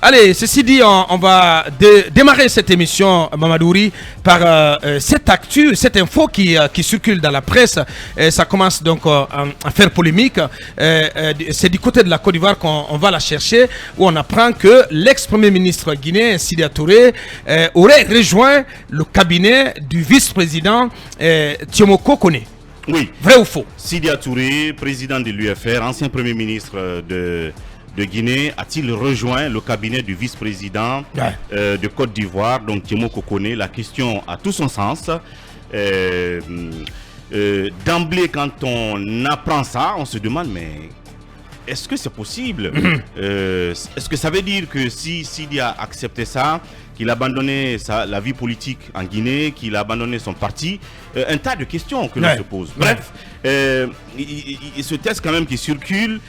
Allez, ceci dit, on va démarrer cette émission, Mamadouri, par cette actu, cette info qui circule dans la presse. Ça commence donc à faire polémique. C'est du côté de la Côte d'Ivoire qu'on va la chercher, où on apprend que l'ex-premier ministre guinéen, Sidya Touré, aurait rejoint le cabinet du vice-président Tiomoko Kone. Oui. Vrai ou faux? Sidya Touré, président de l'UFR, ancien premier ministre de Guinée, a-t-il rejoint le cabinet du vice-président de Côte d'Ivoire, donc Tiomoko Kone? La question a tout son sens. D'emblée, quand on apprend ça, on se demande, mais est-ce que c'est possible? Est-ce que ça veut dire que si Sidya acceptait ça, qu'il a abandonné la vie politique en Guinée, qu'il a abandonné son parti, un tas de questions que l'on se pose. Bref, ce texte quand même qui circule,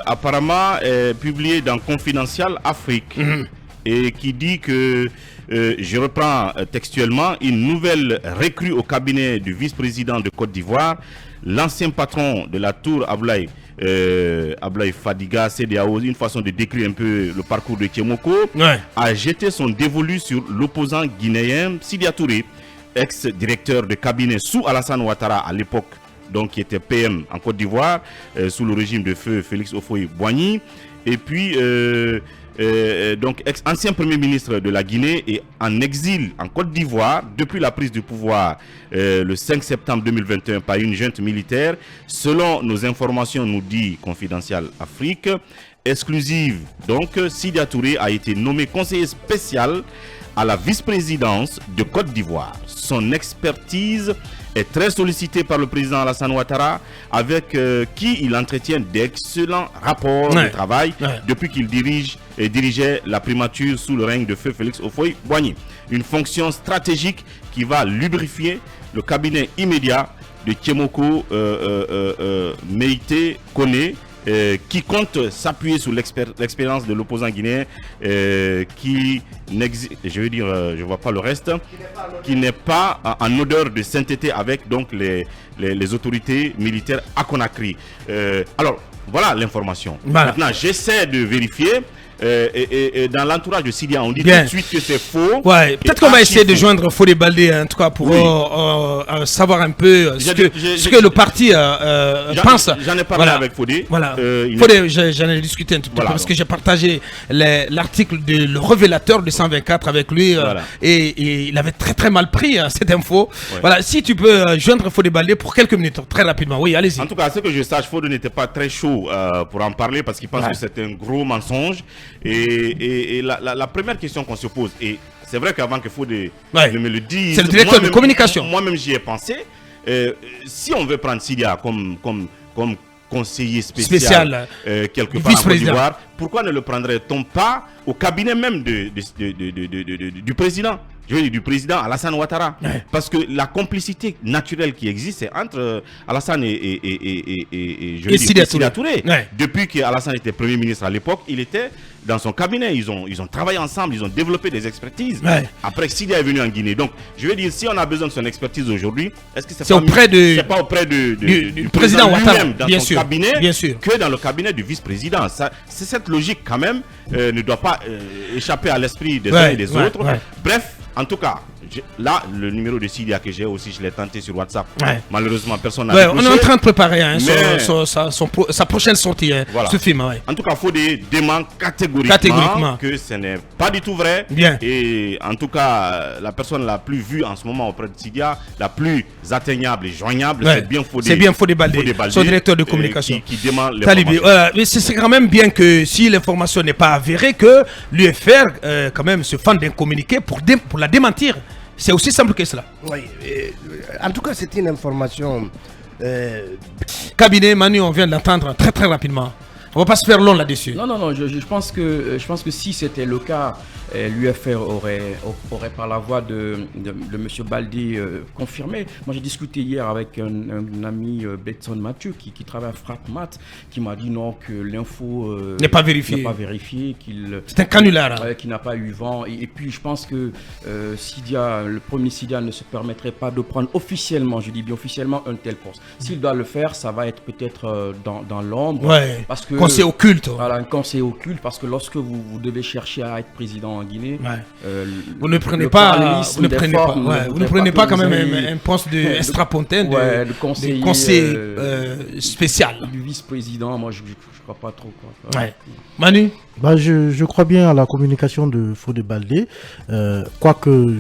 apparemment publié dans Confidential Afrique, et qui dit que, je reprends textuellement, une nouvelle recrue au cabinet du vice-président de Côte d'Ivoire, l'ancien patron de la tour Ablaye Fadiga, CEDEAO, une façon de décrire un peu le parcours de Tiomoko, a jeté son dévolu sur l'opposant guinéen Sidya Touré, ex-directeur de cabinet sous Alassane Ouattara à l'époque, donc qui était PM en Côte d'Ivoire, sous le régime de feu Félix Houphouët-Boigny, et puis donc ancien premier ministre de la Guinée et en exil en Côte d'Ivoire depuis la prise du pouvoir le 5 septembre 2021 par une junte militaire. Selon nos informations, nous dit Confidential Afrique exclusive, donc Sidya Touré a été nommé conseiller spécial à la vice-présidence de Côte d'Ivoire. Son expertise est très sollicitée par le président Alassane Ouattara, avec qui il entretient d'excellents rapports de travail depuis qu'il dirigeait la primature sous le règne de feu Félix Houphouët-Boigny. Une fonction stratégique qui va lubrifier le cabinet immédiat de Tiomoko Meïté Kone, qui compte s'appuyer sur l'expérience de l'opposant guinéen qui je vois pas le reste, qui n'est pas en odeur de sainteté avec donc les autorités militaires à Conakry. Alors voilà l'information. Maintenant j'essaie de vérifier. Et dans l'entourage de Sidya, on dit tout de suite que c'est faux. Peut-être qu'on va essayer de joindre Fodé Baldé, en tout cas, pour savoir un peu ce que le parti pense. J'en ai parlé avec Fodé. Fodé, j'en ai discuté un tout petit peu parce que j'ai partagé l'article de Le Révélateur de 124 avec lui et il avait très très mal pris cette info. Voilà, si tu peux joindre Fodé Baldé pour quelques minutes, très rapidement. Oui, allez-y. En tout cas, ce que je sache, Fodé n'était pas très chaud pour en parler parce qu'il pense que c'est un gros mensonge. Et la première question qu'on se pose, et c'est vrai qu'avant que Fodé me le dise, c'est le directeur de communication. Moi-même j'y ai pensé. Si on veut prendre Sidya comme conseiller spécial quelque part en Côte d'Ivoire, pourquoi ne le prendrait-on pas au cabinet même du président? Je veux dire, du président Alassane Ouattara. Parce que la complicité naturelle qui existe, c'est entre Alassane et Sidya Touré. Depuis qu'Alassane était Premier ministre à l'époque, il était dans son cabinet. Ils ont travaillé ensemble, ils ont développé des expertises. Après, Sidya est venu en Guinée. Donc, je veux dire, si on a besoin de son expertise aujourd'hui, est-ce que c'est pas auprès du président Ouattara dans son cabinet que dans le cabinet du vice-président? C'est cette logique quand même ne doit pas échapper à l'esprit des uns et des autres. Bref, en tout cas, là, le numéro de Sidya que j'ai aussi, je l'ai tenté sur WhatsApp. Malheureusement, personne n'a on est en train de préparer sa prochaine sortie, ce film. En tout cas, il faut dément catégoriquement que ce n'est pas du tout vrai. Et en tout cas, la personne la plus vue en ce moment auprès de Sidya, la plus atteignable et joignable, c'est bien Fodé Baldé, son directeur de communication. Qui dément l'information. Mais c'est quand même bien que si l'information n'est pas avérée, que l'UFR quand même se fende d'un communiqué pour la démentir. C'est aussi simple que cela. En tout cas, c'est une information. Cabinet, Manu, on vient de l'entendre très très rapidement. On va pas se faire long là-dessus. Non, je pense que si c'était le cas, l'UFR aurait par la voix de M. Baldé confirmé. Moi j'ai discuté hier avec un ami Betson Mathieu qui travaille à Frapmat, qui m'a dit non, que l'info n'est pas vérifiée, c'est un canular qui n'a pas eu vent, et puis je pense que le premier Sidya ne se permettrait pas de prendre officiellement, je dis bien officiellement, un tel poste. S'il doit le faire, ça va être peut-être dans l'ombre, parce que conseil occulte. Voilà, un conseil occulte, parce que lorsque vous devez chercher à être président en Guinée, vous ne prenez pas, vous ne prenez pas quand même un poste de extrapontin, de conseiller spécial. Du vice-président, moi je crois pas trop. Quoi. Ouais. Manu? Je crois bien à la communication de Fodé Baldé, quoique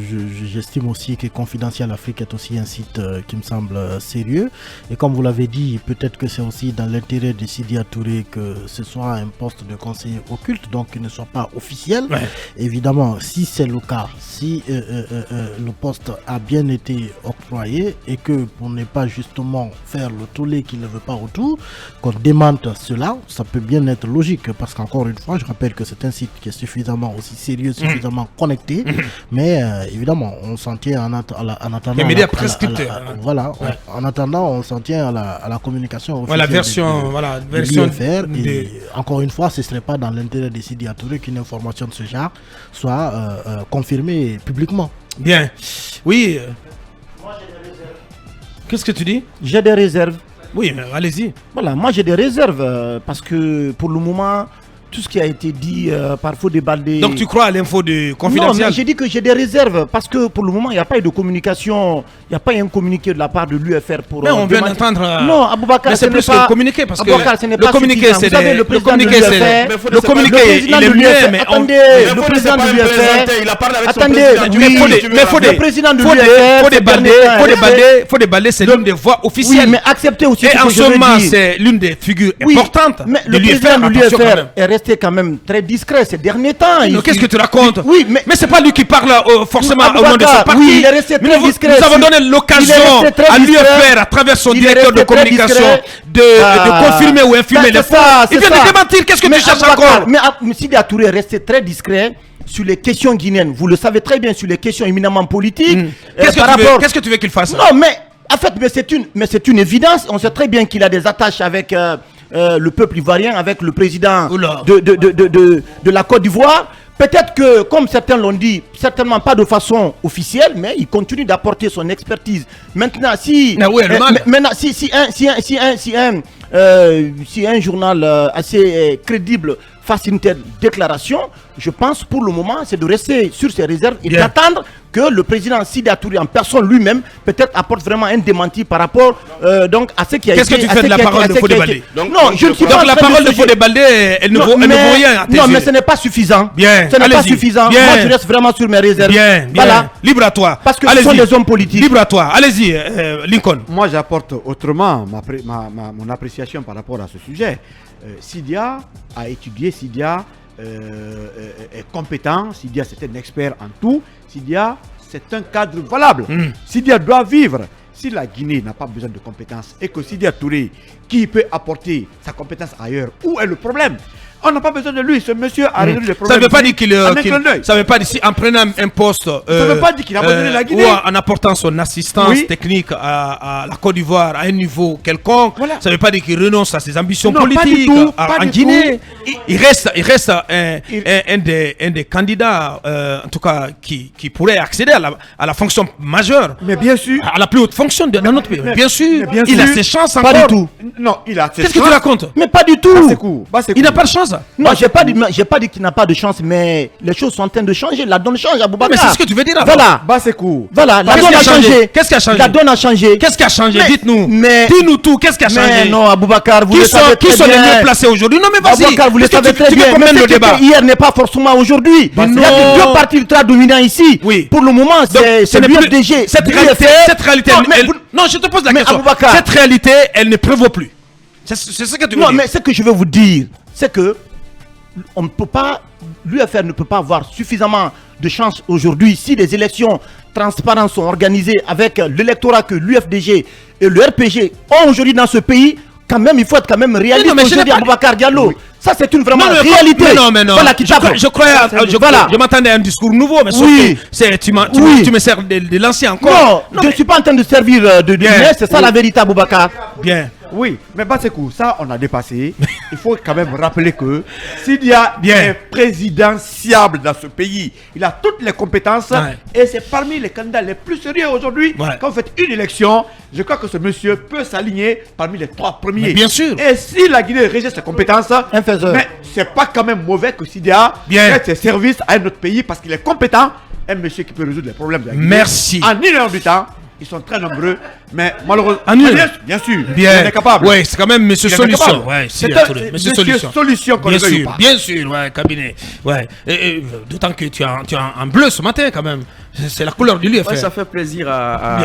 j'estime aussi que Confidentiel Afrique est aussi un site qui me semble sérieux. Et comme vous l'avez dit, peut-être que c'est aussi dans l'intérêt de Sidya Touré que ce soit un poste de conseiller occulte, donc qu'il ne soit pas officiel. Ouais. Évidemment, si c'est le cas, si le poste a bien été octroyé et que pour ne pas justement faire le tollé qu'il ne veut pas autour, qu'on démente cela, ça peut bien être logique, parce qu'encore une fois, je rappelle que c'est un site qui est suffisamment aussi sérieux, suffisamment connecté, mais évidemment, on s'en tient en attendant. Les médias prescripteurs. Voilà, en attendant, on s'en tient à la communication officielle. La version de et encore une fois, ce ne serait pas dans l'intérêt de Sidya Touré qu'une information de ce genre soit confirmée publiquement. Bien. Oui. Moi, j'ai des réserves. Qu'est-ce que tu dis? J'ai des réserves. Oui, mais allez-y. Voilà, moi j'ai des réserves parce que pour le moment, tout ce qui a été dit par Fodé Baldé... Donc tu crois à l'info de Confidentiel? Non, mais j'ai dit que j'ai des réserves parce que pour le moment, il n'y a pas eu de communication, il n'y a pas eu un communiqué de la part de l'UFR pour... Mais on vient d'entendre... Non, Aboubacar, c'est plus que le communiqué, parce que le communiqué, c'est... Le communiqué, il est mieux, mais... Attendez, le président de l'UFR... Il a parlé avec son président. Mais le président de l'UFR... Fodé Baldé, c'est l'une des voix officielles. Oui, mais acceptez aussi et en ce moment, c'est l'une des figures importantes de l'UFR. Est resté quand même très discret ces derniers temps. Qu'est-ce que tu racontes? Oui, mais c'est pas lui qui parle forcément au nom de son parti. Oui, il est resté très discret. Nous avons donné l'occasion à l'UFR, à travers son directeur de communication, de confirmer ou infirmer les faits. Il vient de démentir. Qu'est-ce que tu cherches encore? Mais Sidya Touré est resté très discret sur les questions guinéennes. Vous le savez très bien, sur les questions éminemment politiques. Qu'est-ce que tu veux qu'il fasse? Non, mais en fait, c'est une évidence. On sait très bien qu'il a des attaches avec le peuple ivoirien, avec le président de la Côte d'Ivoire. Peut-être que, comme certains l'ont dit, certainement pas de façon officielle, mais il continue d'apporter son expertise. Maintenant, si un journal assez crédible fasse une telle déclaration, je pense pour le moment, c'est de rester sur ses réserves et d'attendre que le président Sidya Touré en personne lui-même peut-être apporte vraiment un démenti par rapport donc à ce qui a été... Qu'est-ce que tu fais de la parole de Fodé Baldé? Non, je ne suis pas... Donc la parole de Fodé Baldé, elle ne vaut rien à tes yeux. Non, mais ce n'est pas suffisant. Bien, ce n'est pas suffisant. Moi, je reste vraiment sur mes réserves. Bien, voilà. Libre à toi. Parce que ce sont des hommes politiques. Libre à toi. Allez-y, Lincoln. Moi, j'apporte autrement mon appréciation par rapport à ce sujet. Sidya a étudié, Sidya est compétent, Sidya c'est un expert en tout, Sidya c'est un cadre valable. Sidya doit vivre. Si la Guinée n'a pas besoin de compétences et que Sidya Touré, qui peut apporter sa compétence ailleurs, où est le problème? On n'a pas besoin de lui, ce monsieur a résolu le problème. Ça ne veut pas dire qu'il ça veut pas dire si en prenant un poste ça ne veut pas dire qu'il a abandonné la Guinée. Ou en apportant son assistance technique à la Côte d'Ivoire à un niveau quelconque, ça ne veut pas dire qu'il renonce à ses ambitions politiques en Guinée. Il reste un des candidats en tout cas qui pourrait accéder à la fonction majeure. Mais bien sûr. À la plus haute fonction dans notre pays. Bien sûr. Il a ses chances encore. Pas du tout. Non, il a ses chances. Qu'est-ce que tu racontes? Mais pas du tout. Il n'a pas de chance. Non, j'ai pas dit qu'il n'a pas de chance, mais les choses sont en train de changer. La donne change, Aboubacar. Mais c'est ce que tu veux dire. Voilà. Voilà, la donne a changé. Qu'est-ce qui a changé? La donne a changé. Qu'est-ce qui a changé? Dites-nous. Dis-nous tout. Qu'est-ce qui a changé? Non, Aboubacar, vous le savez très bien. Qui sont les mieux placés aujourd'hui? Non, mais vas-y. Aboubacar, vous le savez très bien. Mais ce qui était hier n'est pas forcément aujourd'hui. Il y a deux partis ultra dominants ici. Oui. Pour le moment, c'est l'UFDG. Cette réalité. Non, je te pose la question. Cette réalité, elle ne prévaut plus. C'est ce que tu veux dire. Non, mais ce que je veux vous dire, c'est que on ne peut pas, l'UFR ne peut pas avoir suffisamment de chance aujourd'hui si les élections transparentes sont organisées avec l'électorat que l'UFDG et le RPG ont aujourd'hui dans ce pays. Quand même, il faut être quand même réaliste aujourd'hui, Aboubacar Diallo. Oui. Ça, c'est une vraiment réalité. Mais non. Voilà, je m'attendais à un discours nouveau, mais tu me sers de l'ancien encore. Non, je ne suis pas en train de servir de c'est ça la vérité, Aboubacar. Bien. Oui, mais Basekou, ça on a dépassé. Il faut quand même rappeler que Sidia est présidentiable dans ce pays. Il a toutes les compétences et c'est parmi les candidats les plus sérieux aujourd'hui. Quand vous faites une élection, je crois que ce monsieur peut s'aligner parmi les 3 premiers. Mais bien sûr. Et si la Guinée rejette ses compétences, mais c'est pas quand même mauvais que Sidia prête ses services à un autre pays parce qu'il est compétent. Un monsieur qui peut résoudre les problèmes de la Guinée. Merci. En 1 heure du temps. Ils sont très nombreux, mais malheureusement, bien sûr, il est capable. Oui, c'est quand même Monsieur Solution. Ouais, c'est Monsieur Solution qu'on ne pas. Bien sûr, ouais, cabinet. Ouais. D'autant que tu as un bleu ce matin quand même. C'est la couleur du lieu. Ouais, ça fait plaisir à